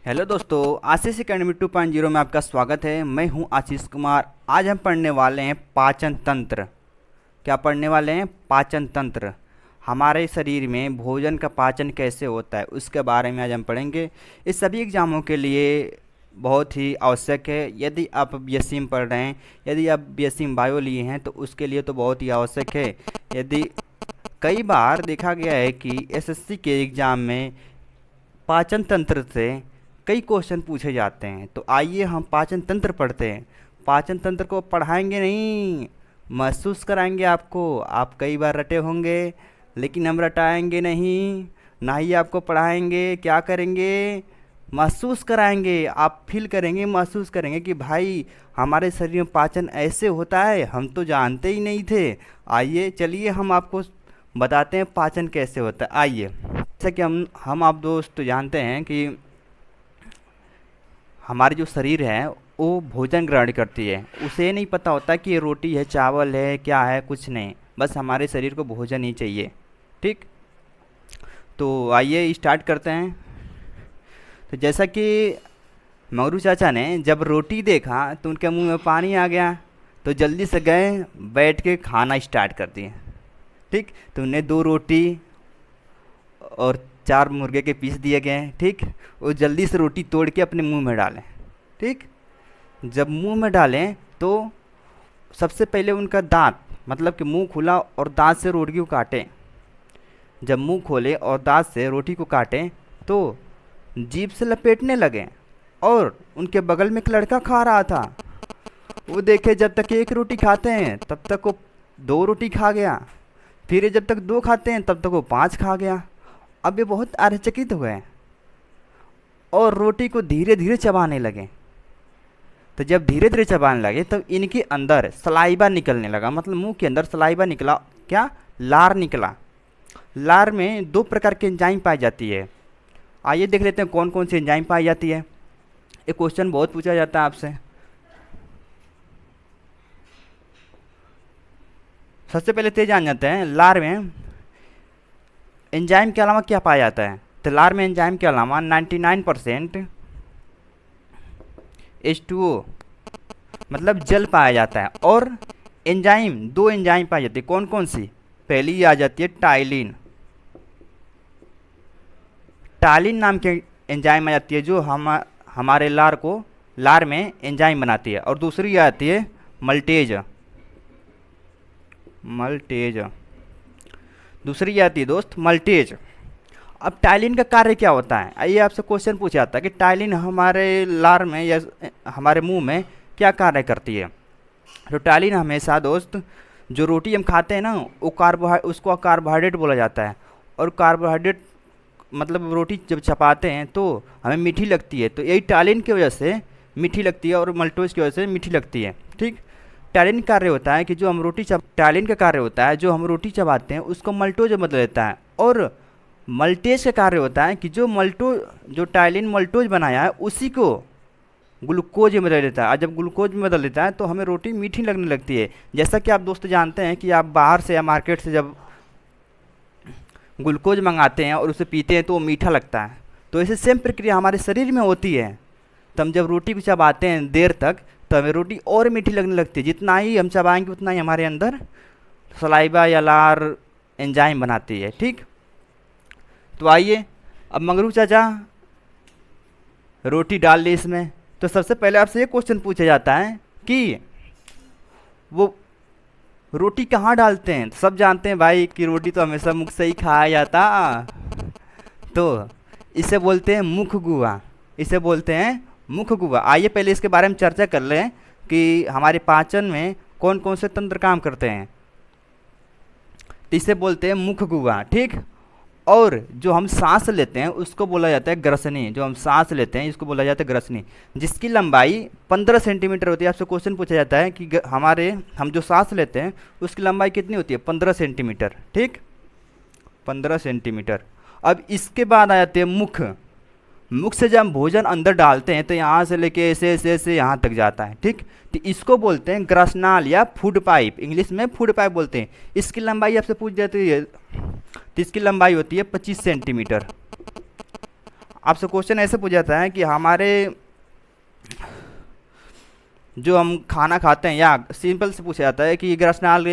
Hello दोस्तों, आशीष academy 2.0 में आपका स्वागत है। मैं हूं आशीष कुमार। आज हम पढ़ने वाले हैं पाचन तंत्र। क्या पढ़ने वाले हैं? पाचन तंत्र। हमारे शरीर में भोजन का पाचन कैसे होता है उसके बारे में आज हम पढ़ेंगे। इस सभी एग्जामों के लिए बहुत ही आवश्यक है। यदि आप बीएससी में पढ़ रहे हैं, यदि आप बीएससी में बायो लिए हैं तो उसके लिए तो बहुत ही आवश्यक है। यदि कई बार देखा गया है कि एसएससी के एग्ज़ाम में पाचन तंत्र से कई क्वेश्चन पूछे जाते हैं। तो आइए हम पाचन तंत्र पढ़ते हैं। पाचन तंत्र को पढ़ाएंगे नहीं, महसूस कराएंगे आपको। आप कई बार रटे होंगे, लेकिन हम रटाएंगे नहीं, ना ही आपको पढ़ाएंगे। क्या करेंगे? महसूस कराएंगे। आप फील करेंगे, महसूस करेंगे कि भाई हमारे शरीर में पाचन ऐसे होता है, हम तो जानते ही नहीं थे। आइए चलिए हम आपको बताते हैं पाचन कैसे होता है। आइए, जैसा कि हम आप दोस्त जानते हैं कि हमारी जो शरीर है वो भोजन ग्रहण करती है। उसे ये नहीं पता होता कि ये रोटी है, चावल है, क्या है, कुछ नहीं। बस हमारे शरीर को भोजन ही चाहिए। ठीक, तो आइए स्टार्ट करते हैं। तो जैसा कि मगरू चाचा ने जब रोटी देखा तो उनके मुंह में पानी आ गया, तो जल्दी से गए बैठ के खाना स्टार्ट कर दिए। ठीक, तो उन्हें 2 रोटी और 4 मुर्गे के पीस दिए गए। ठीक, वो जल्दी से रोटी तोड़ के अपने मुंह में डालें। ठीक, जब मुंह में डालें तो सबसे पहले उनका दांत, मतलब कि मुंह खुला और दांत से रोटी को काटें। जब मुंह खोले और दांत से रोटी को काटें तो जीभ से लपेटने लगे। और उनके बगल में एक लड़का खा रहा था, वो देखे जब तक 1 रोटी खाते हैं तब तक वो 2 रोटी खा गया, फिर जब तक 2 खाते हैं तब तक वो 5 खा गया। अब ये बहुत आश्चर्यचकित हुए और रोटी को धीरे धीरे चबाने लगे। तो जब धीरे धीरे चबाने लगे तब इनके अंदर सलाइवा निकलने लगा, मतलब मुंह के अंदर सलाइवा निकला। क्या? लार निकला। लार में 2 प्रकार की एंजाइम पाई जाती है। आइए देख लेते हैं कौन कौन सी एंजाइम पाई जाती है। ये क्वेश्चन बहुत पूछा जाता है आपसे। सबसे पहले तो जान जाते हैं लार में एंजाइम के अलावा क्या पाया जाता है। तो लार में एंजाइम के अलावा 99% H2O मतलब जल पाया जाता है। और एंजाइम 2 एंजाइम पाई जाती है। कौन कौन सी? पहली आ जाती है टाइलिन। टाइलिन नाम की एंजाइम आ जाती है जो हमारे लार में एंजाइम बनाती है। और दूसरी आती है मल्टेज। दूसरी आती है दोस्त मल्टेज। अब टाइलिन का कार्य क्या होता है? आइए आपसे क्वेश्चन पूछा जाता है कि टाइलिन हमारे लार में या हमारे मुंह में क्या कार्य करती है। तो टाइलिन हमेशा दोस्त, जो रोटी हम खाते हैं ना, वो उसको कार्बोहाइड्रेट बोला जाता है। और कार्बोहाइड्रेट मतलब रोटी जब चबाते हैं तो हमें मीठी लगती है, तो यही टाइलिन की वजह से मीठी लगती है और मल्टोज की वजह से मीठी लगती है। ठीक, टाइलिन कार्य होता है कि जो हम टाइलिन का कार्य होता है जो हम रोटी चबाते हैं उसको मल्टोज में बदल देता है। और मल्टेज का कार्य होता है कि जो टाइलिन मल्टोज बनाया है उसी को ग्लूकोज में बदल देता है। और जब ग्लूकोज में बदल देता है तो हमें रोटी मीठी लगने लगती है। जैसा कि आप दोस्त जानते हैं कि आप बाहर से या मार्केट से जब ग्लूकोज मंगाते हैं और उसे पीते हैं तो वो मीठा लगता है। तो ऐसे सेम प्रक्रिया हमारे शरीर में होती है। तो हम जब रोटी को चबाते हैं देर तक तो हमें रोटी और मीठी लगने लगती है। जितना ही हम चबाएंगे उतना ही हमारे अंदर सलाइवा या लार एंजाइम बनाती है। ठीक, तो आइए अब मंगरू चाचा रोटी डाल ली इसमें। तो सबसे पहले आपसे ये क्वेश्चन पूछा जाता है कि वो रोटी कहाँ डालते हैं। सब जानते हैं भाई कि रोटी तो हमेशा मुख से ही खाया जाता, तो इसे बोलते हैं मुख गुहा। इसे बोलते हैं मुख गुहा। आइए पहले इसके बारे में चर्चा कर लें कि हमारे पाचन में कौन कौन से तंत्र काम करते हैं। तो इसे बोलते हैं मुख गुहा। ठीक, और जो हम सांस लेते हैं उसको बोला जाता है ग्रसनी। जो हम सांस लेते हैं इसको बोला जाता है ग्रसनी, जिसकी लंबाई 15 सेंटीमीटर होती है। आपसे क्वेश्चन पूछा जाता है कि हम जो सांस लेते हैं उसकी लंबाई कितनी होती है? 15 सेंटीमीटर। ठीक, 15 सेंटीमीटर। अब इसके बाद आ जाते हैं मुख। मुख से जब हम भोजन अंदर डालते हैं तो यहाँ से लेके ऐसे ऐसे ऐसे यहाँ तक जाता है। ठीक, तो इसको बोलते हैं ग्रसनाल या फूड पाइप। इंग्लिश में फूड पाइप बोलते हैं। इसकी लंबाई आपसे पूछ जाती है तो इसकी लंबाई होती है 25 सेंटीमीटर। आपसे क्वेश्चन ऐसे पूछा जाता है कि हमारे जो हम खाना खाते हैं, या सिंपल से पूछा जाता है कि ग्रसनाल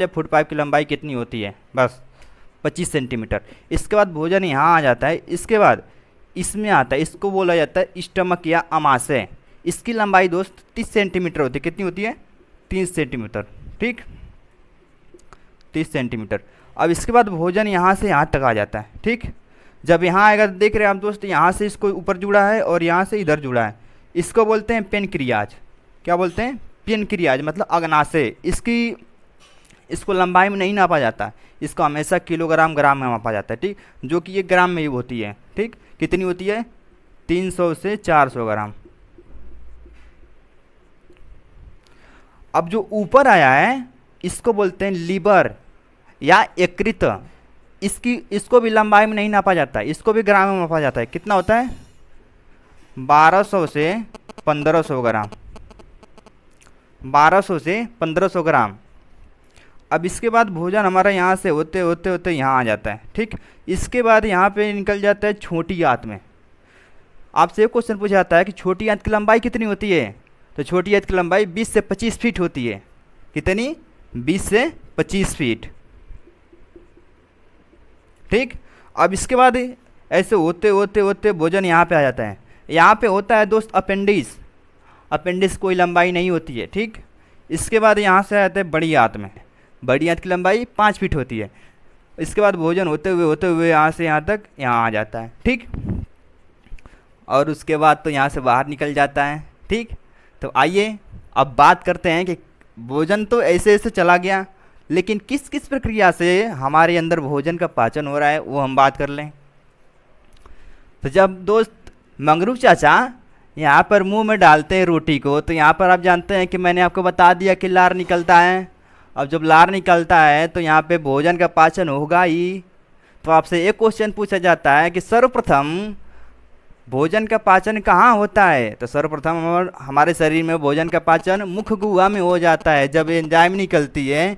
या फूड पाइप की लंबाई कितनी होती है, बस 25 सेंटीमीटर। इसके बाद भोजन यहाँ आ जाता है, इसके बाद इसमें आता है, इसको बोला जाता है स्टमक या अमाशय। इसकी लंबाई दोस्त 30 सेंटीमीटर होती है। कितनी होती है? 30 सेंटीमीटर, ठीक, 30 सेंटीमीटर। अब इसके बाद भोजन यहाँ से यहाँ तक आ जाता है, ठीक। जब यहाँ आएगा तो देख रहे हैं आप दोस्त, यहाँ से इसको ऊपर जुड़ा है और यहाँ से इधर जुड़ा है। इसको बोलते हैं पेनक्रियाज। क्या बोलते हैं? पेनक्रियाज, मतलब अग्नाशय। इसको लंबाई में नहीं नापा जाता, इसको हमेशा किलोग्राम ग्राम में मापा जाता है, ठीक, जो कि ये ग्राम में ही होती है, ठीक। कितनी होती है? 300 से 400 ग्राम। अब जो ऊपर आया है इसको बोलते हैं लीवर या यकृत। इसको भी लंबाई में नहीं नापा जाता, इसको भी ग्राम में मापा जाता है। कितना होता है? 1200 से 1500 ग्राम, 1200 से 1500 ग्राम। अब इसके बाद भोजन हमारा यहाँ से होते होते होते यहाँ आ जाता है, ठीक। इसके बाद यहाँ पे निकल जाता है छोटी आंत में। आपसे एक क्वेश्चन पूछा जाता है कि छोटी आंत की लंबाई कितनी होती है, तो छोटी आंत की लंबाई 20 से 25 फीट होती है। कितनी? 20 से 25 फीट, ठीक। अब इसके बाद ऐसे होते होते होते भोजन यहाँ पे आ जाता है। यहाँ पे होता है दोस्त अपेंडिक्स। अपेंडिक्स कोई लंबाई नहीं होती है, ठीक। इसके बाद यहाँ से आता है बड़ी आंत में। बड़ी आंत की लंबाई 5 फीट होती है। इसके बाद भोजन होते हुए यहाँ से यहाँ तक यहाँ आ जाता है, ठीक। और उसके बाद तो यहाँ से बाहर निकल जाता है, ठीक। तो आइए अब बात करते हैं कि भोजन तो ऐसे ऐसे चला गया, लेकिन किस किस प्रक्रिया से हमारे अंदर भोजन का पाचन हो रहा है वो हम बात कर लें। तो जब दोस्त मंगरू चाचा यहाँ पर मुंह में डालते हैं रोटी को, तो यहाँ पर आप जानते हैं कि मैंने आपको बता दिया कि लार निकलता है। अब जब लार निकलता है तो यहाँ पे भोजन का पाचन होगा ही। तो आपसे एक क्वेश्चन पूछा जाता है कि सर्वप्रथम भोजन का पाचन कहाँ होता है, तो सर्वप्रथम हमारे शरीर में भोजन का पाचन मुख गुहा में हो जाता है। जब एंजाइम निकलती है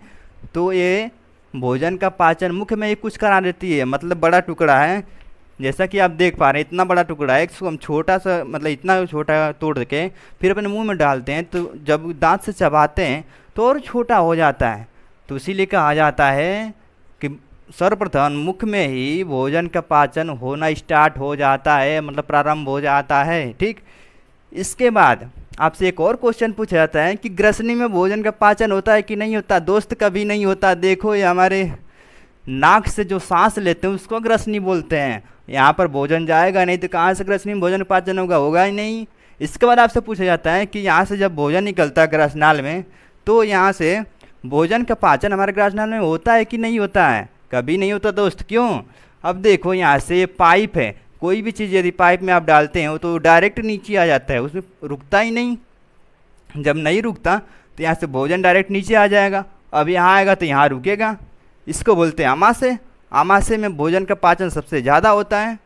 तो ये भोजन का पाचन मुख में ही कुछ करा देती है। मतलब बड़ा टुकड़ा है, जैसा कि आप देख पा रहे हैं, इतना बड़ा टुकड़ा है, इसको हम छोटा सा, मतलब इतना छोटा तोड़ के फिर अपने मुंह में डालते हैं, तो जब दांत से चबाते हैं तो और छोटा हो जाता है। तो इसीलिए कहा जाता है कि सर्वप्रथम मुख में ही भोजन का पाचन होना स्टार्ट हो जाता है, मतलब प्रारंभ हो जाता है, ठीक। इसके बाद आपसे एक और क्वेश्चन पूछा जाता है कि ग्रसनी में भोजन का पाचन होता है कि नहीं होता। दोस्त कभी नहीं होता। देखो ये हमारे नाक से जो सांस लेते हैं उसको ग्रसनी बोलते हैं। यहाँ पर भोजन जाएगा नहीं तो कहाँ से ग्रसनी में भोजन पाचन होगा? होगा ही नहीं। इसके बाद आपसे पूछा जाता है कि यहाँ से जब भोजन निकलता है ग्रसनाल में, तो यहाँ से भोजन का पाचन हमारे ग्रसनाल में होता है कि नहीं होता है? कभी नहीं होता दोस्त। क्यों? अब देखो यहाँ से ये पाइप है, कोई भी चीज़ यदि पाइप में आप डालते हैं तो डायरेक्ट नीचे आ जाता है, उसमें रुकता ही नहीं। जब नहीं रुकता तो यहाँ से भोजन डायरेक्ट नीचे आ जाएगा। अब यहाँ आएगा तो यहाँ रुकेगा। इसको बोलते हैं आमाशय। आमाशय में भोजन का पाचन सबसे ज़्यादा होता है।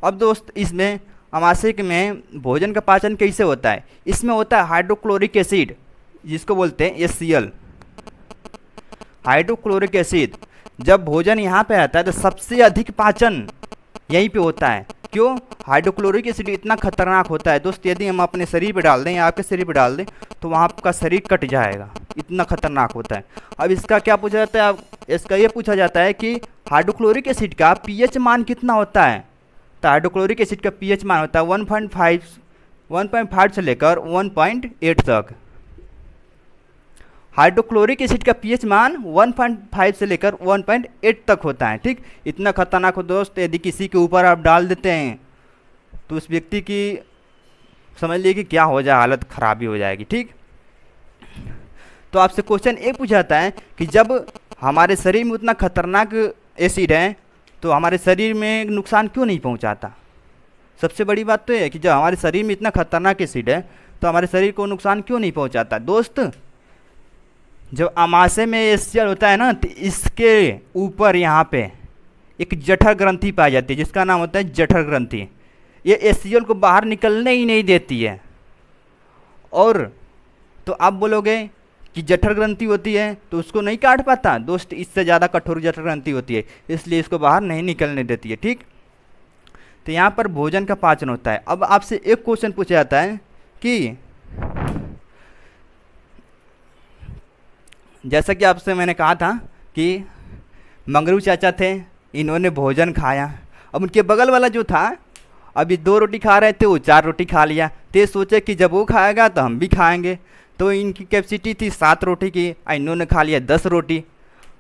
अब दोस्त इसमें आमाशय में भोजन का पाचन कैसे होता है? इसमें होता है हाइड्रोक्लोरिक एसिड, जिसको बोलते हैं HCl, हाइड्रोक्लोरिक एसिड। जब भोजन यहाँ पे आता है तो सबसे अधिक पाचन यहीं पे होता है। क्यों? हाइड्रोक्लोरिक एसिड इतना खतरनाक होता है दोस्त, यदि हम अपने शरीर पे डाल दें या आपके शरीर पे डाल दें तो वहाँ आपका शरीर कट जाएगा, इतना खतरनाक होता है। अब इसका क्या पूछा जाता है? इसका ये पूछा जाता है कि हाइड्रोक्लोरिक एसिड का pH मान कितना होता है। तो हाइड्रोक्लोरिक एसिड का pH मान होता है 1.5 से लेकर 1.8 तक। हाइड्रोक्लोरिक एसिड का pH मान 1.5 से लेकर 1.8 तक होता है, ठीक। इतना खतरनाक हो दोस्त, यदि किसी के ऊपर आप डाल देते हैं तो उस व्यक्ति की समझ लीजिए कि क्या हो जाए, हालत खराबी हो जाएगी, ठीक। तो आपसे क्वेश्चन एक पूछा जाता है कि जब हमारे शरीर में उतना खतरनाक एसिड है तो हमारे शरीर में नुकसान क्यों नहीं पहुंचाता? सबसे बड़ी बात तो है कि जब हमारे शरीर में इतना खतरनाक एसिड है तो हमारे शरीर को नुकसान क्यों नहीं पहुंचाता? दोस्त जब आमाशय में HCl होता है ना, तो इसके ऊपर यहाँ पे एक जठर ग्रंथि पाई जाती है, जिसका नाम होता है जठर ग्रंथि। ये HCl को बाहर निकलने ही नहीं देती है। और तो आप बोलोगे कि जठर ग्रंथि होती है तो उसको नहीं काट पाता दोस्त, इससे ज़्यादा कठोर जठर ग्रंथि होती है, इसलिए इसको बाहर नहीं निकलने देती है। ठीक, तो यहाँ पर भोजन का पाचन होता है। अब आपसे एक क्वेश्चन पूछा जाता है कि जैसा कि आपसे मैंने कहा था कि मंगरू चाचा थे, इन्होंने भोजन खाया, अब उनके बगल वाला जो था अभी 2 रोटी खा रहे थे, वो 4 रोटी खा लिया, तो ये सोचे कि जब वो खाएगा तो हम भी खाएंगे। तो इनकी कैपेसिटी थी 7 रोटी की, इन्होंने खा लिया 10 रोटी।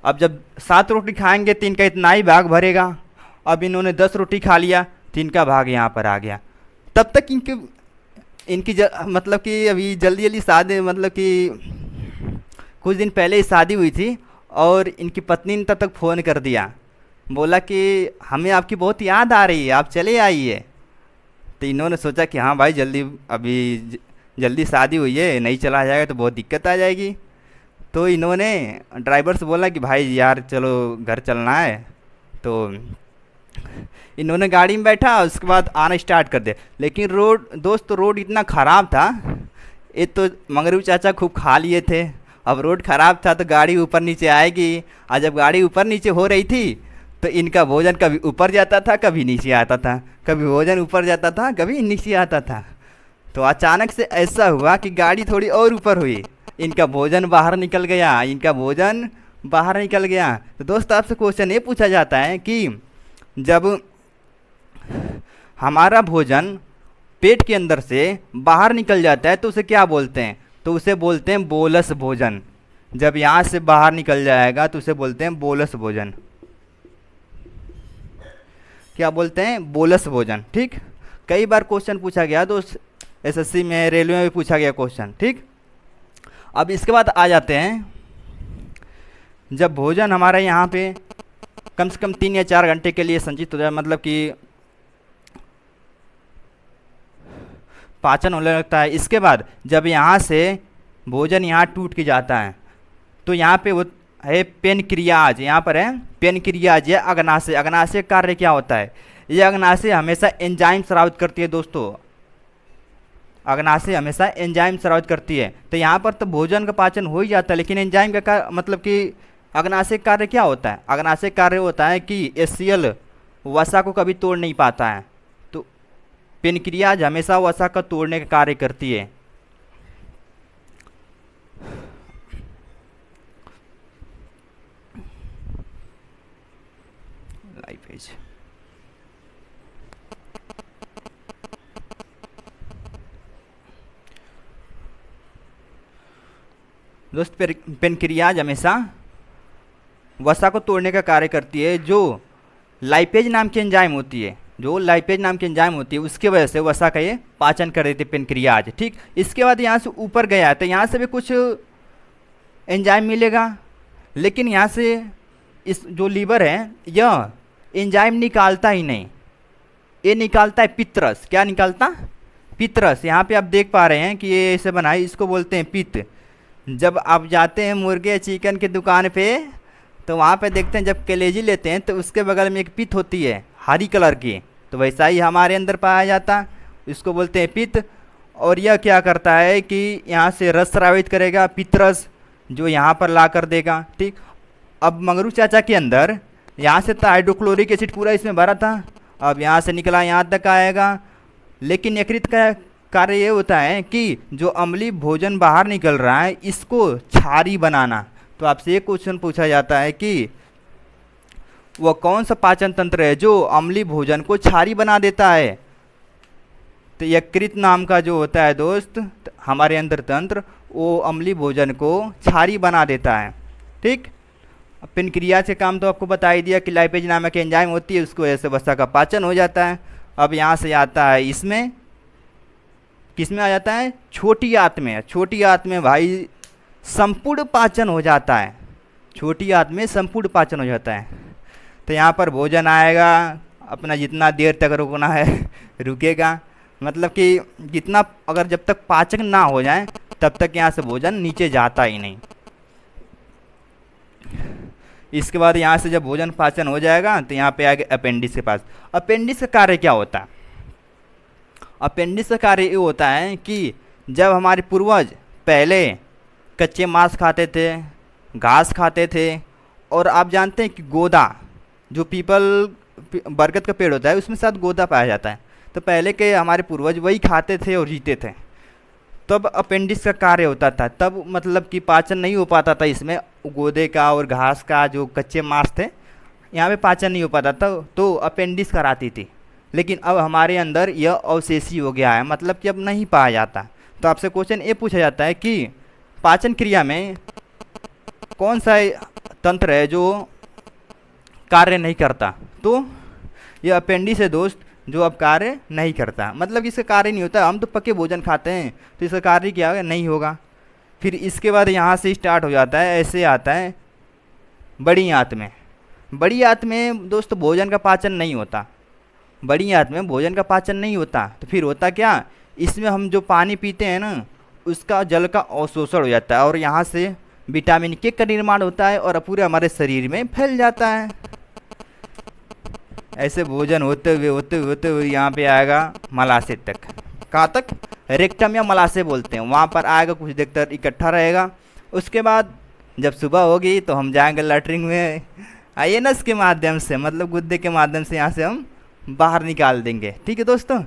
अब जब 7 रोटी खाएंगे तो इनका इतना ही भाग भरेगा। अब इन्होंने 10 रोटी खा लिया तो इनका भाग यहाँ पर आ गया। तब तक इनकी मतलब कि अभी जल्दी जल्दी शादी, मतलब कि कुछ दिन पहले ही शादी हुई थी, और इनकी पत्नी ने तब तक फ़ोन कर दिया, बोला कि हमें आपकी बहुत याद आ रही है, आप चले आइए। तो इन्होंने सोचा कि हाँ भाई जल्दी, अभी जल्दी शादी हुई है, नहीं चला जाएगा तो बहुत दिक्कत आ जाएगी। तो इन्होंने ड्राइवर से बोला कि भाई यार चलो घर चलना है। तो इन्होंने गाड़ी में बैठा, उसके बाद आना स्टार्ट कर दिया। लेकिन रोड इतना ख़राब था, एक तो मंगरू चाचा खूब खा लिए थे, अब रोड ख़राब था तो गाड़ी ऊपर नीचे आएगी, और जब गाड़ी ऊपर नीचे हो रही थी तो इनका भोजन कभी ऊपर जाता था कभी नीचे आता था, कभी भोजन ऊपर जाता था कभी नीचे आता था। तो अचानक से ऐसा हुआ कि गाड़ी थोड़ी और ऊपर हुई, इनका भोजन बाहर निकल गया, इनका भोजन बाहर निकल गया। तो दोस्त आपसे क्वेश्चन ये पूछा जाता है कि जब हमारा भोजन पेट के अंदर से बाहर निकल जाता है तो उसे क्या बोलते हैं? तो उसे बोलते हैं बोलस भोजन। जब यहाँ से बाहर निकल जाएगा तो उसे बोलते हैं बोलस भोजन। क्या बोलते हैं? बोलस भोजन। ठीक, कई बार क्वेश्चन पूछा गया दोस्त, एसएससी में, रेलवे में भी पूछा गया क्वेश्चन। ठीक, अब इसके बाद आ जाते हैं, जब भोजन हमारा यहाँ पे कम से कम 3 या 4 घंटे के लिए संचित हो जाए, मतलब कि पाचन होने लगता है, इसके बाद जब यहाँ से भोजन यहाँ टूट के जाता है तो यहाँ पे वो है पेनक्रियाज, यहाँ पर है पेनक्रियाज या अग्नाशय। अग्नाशय कार्य क्या होता है? ये अग्नाशय हमेशा एंजाइम स्रावित करती है दोस्तों, अग्नाशय हमेशा एंजाइम स्रावित करती है। तो यहाँ पर तो भोजन का पाचन हो ही जाता है, लेकिन एंजाइम का मतलब कि अग्नाशय कार्य क्या होता है? अग्नाशय कार्य होता है कि एचसीएल वसा को कभी तोड़ नहीं पाता है, तो पेनक्रियाज हमेशा वसा का तोड़ने का कार्य करती है। लाइपेज दोस्त, पेनक्रियाज हमेशा वसा को तोड़ने का कार्य करती है। जो लाइपेज नाम की एंजाइम होती है, जो लाइपेज नाम की एंजाइम होती है, उसके वजह से वसा का ये पाचन कर देते पेनक्रियाज। ठीक, इसके बाद यहाँ से ऊपर गया तो यहाँ से भी कुछ एंजाइम मिलेगा, लेकिन यहाँ से इस जो लीवर है यह एंजाइम निकालता ही नहीं, ये निकालता है पित्रस। क्या निकालता? पित्रस। यहाँ पे आप देख पा रहे हैं कि ये ऐसे बना है, इसको बोलते हैं पित्त। जब आप जाते हैं मुर्गे चिकन की दुकान पे तो वहाँ पे देखते हैं, जब कलेजी लेते हैं तो उसके बगल में एक पित्त होती है हरी कलर की, तो वैसा ही हमारे अंदर पाया जाता, इसको बोलते हैं पित्त। और यह क्या करता है कि यहाँ से रस स्रावित करेगा, पित्रस, जो यहाँ पर ला कर देगा। ठीक, अब मंगरू चाचा के अंदर यहाँ से तो हाइड्रोक्लोरिक एसिड पूरा इसमें भरा था, अब यहाँ से निकला यहाँ तक आएगा, लेकिन यकृत का कार्य ये होता है कि जो अम्लीय भोजन बाहर निकल रहा है इसको क्षारी बनाना। तो आपसे एक क्वेश्चन पूछा जाता है कि वह कौन सा पाचन तंत्र है जो अम्लीय भोजन को क्षारी बना देता है? तो यकृत नाम का जो होता है दोस्त हमारे अंदर तंत्र, वो अम्लीय भोजन को क्षारी बना देता है। ठीक, पेनक्रियाज के काम तो आपको बता ही दिया कि लाइपेज नामक एंजाइम होती है, उसको ऐसे वसा का पाचन हो जाता है। अब यहाँ से आता है इसमें, किसमें आ जाता है? छोटी आंत में। छोटी आंत में भाई संपूर्ण पाचन हो जाता है, छोटी आंत में संपूर्ण पाचन हो जाता है। तो यहाँ पर भोजन आएगा, अपना जितना देर तक रुकना है रुकेगा, मतलब कि जितना, अगर जब तक पाचन ना हो जाए तब तक यहाँ से भोजन नीचे जाता ही नहीं। इसके बाद यहाँ से जब भोजन पाचन हो जाएगा तो यहाँ पे आगे अपेंडिक्स के पास। अपेंडिक्स का कार्य क्या होता है? अपेंडिक्स का कार्य ये होता है कि जब हमारे पूर्वज पहले कच्चे मांस खाते थे, घास खाते थे। और आप जानते हैं कि गोदा, जो बरगद का पेड़ होता है उसमें साथ गोदा पाया जाता है। तो पहले के हमारे पूर्वज वही खाते थे और जीते थे। तब अपेंडिक्स का कार्य होता था, तब मतलब कि पाचन नहीं हो पाता था इसमें, गोदे का और घास का जो कच्चे मांस थे यहाँ पे पाचन नहीं हो पाता था, तो अपेंडिक्स कराती थी। लेकिन अब हमारे अंदर यह अवशेषी हो गया है, मतलब कि अब नहीं पाया जाता। तो आपसे क्वेश्चन ये पूछा जाता है कि पाचन क्रिया में कौन सा तंत्र है जो कार्य नहीं करता? तो यह अपेंडिक्स है दोस्त, जो अब कार्य नहीं करता, मतलब इसका कार्य नहीं होता। हम तो पके भोजन खाते हैं तो इसका कार्य क्या होगा? नहीं होगा। फिर इसके बाद यहाँ से स्टार्ट हो जाता है, ऐसे आता है बड़ी आंत में। बड़ी आंत में दोस्त भोजन का पाचन नहीं होता, बड़ी आंत में भोजन का पाचन नहीं होता। तो फिर होता क्या, इसमें हम जो पानी पीते हैं ना, उसका जल का अवशोषण हो जाता है और यहाँ से विटामिन के का निर्माण होता है और पूरे हमारे शरीर में फैल जाता है। ऐसे भोजन होते हुए होते हुए होते हुए यहाँ पे आएगा मलाशय तक। कहाँ तक? रेक्टम या मलाशय बोलते हैं, वहाँ पर आएगा, कुछ देर तक इकट्ठा रहेगा। उसके बाद जब सुबह होगी तो हम जाएंगे लैट्रिन में, आइए नस के माध्यम से, मतलब गुद्दे के माध्यम से यहाँ से हम बाहर निकाल देंगे। ठीक है दोस्तों।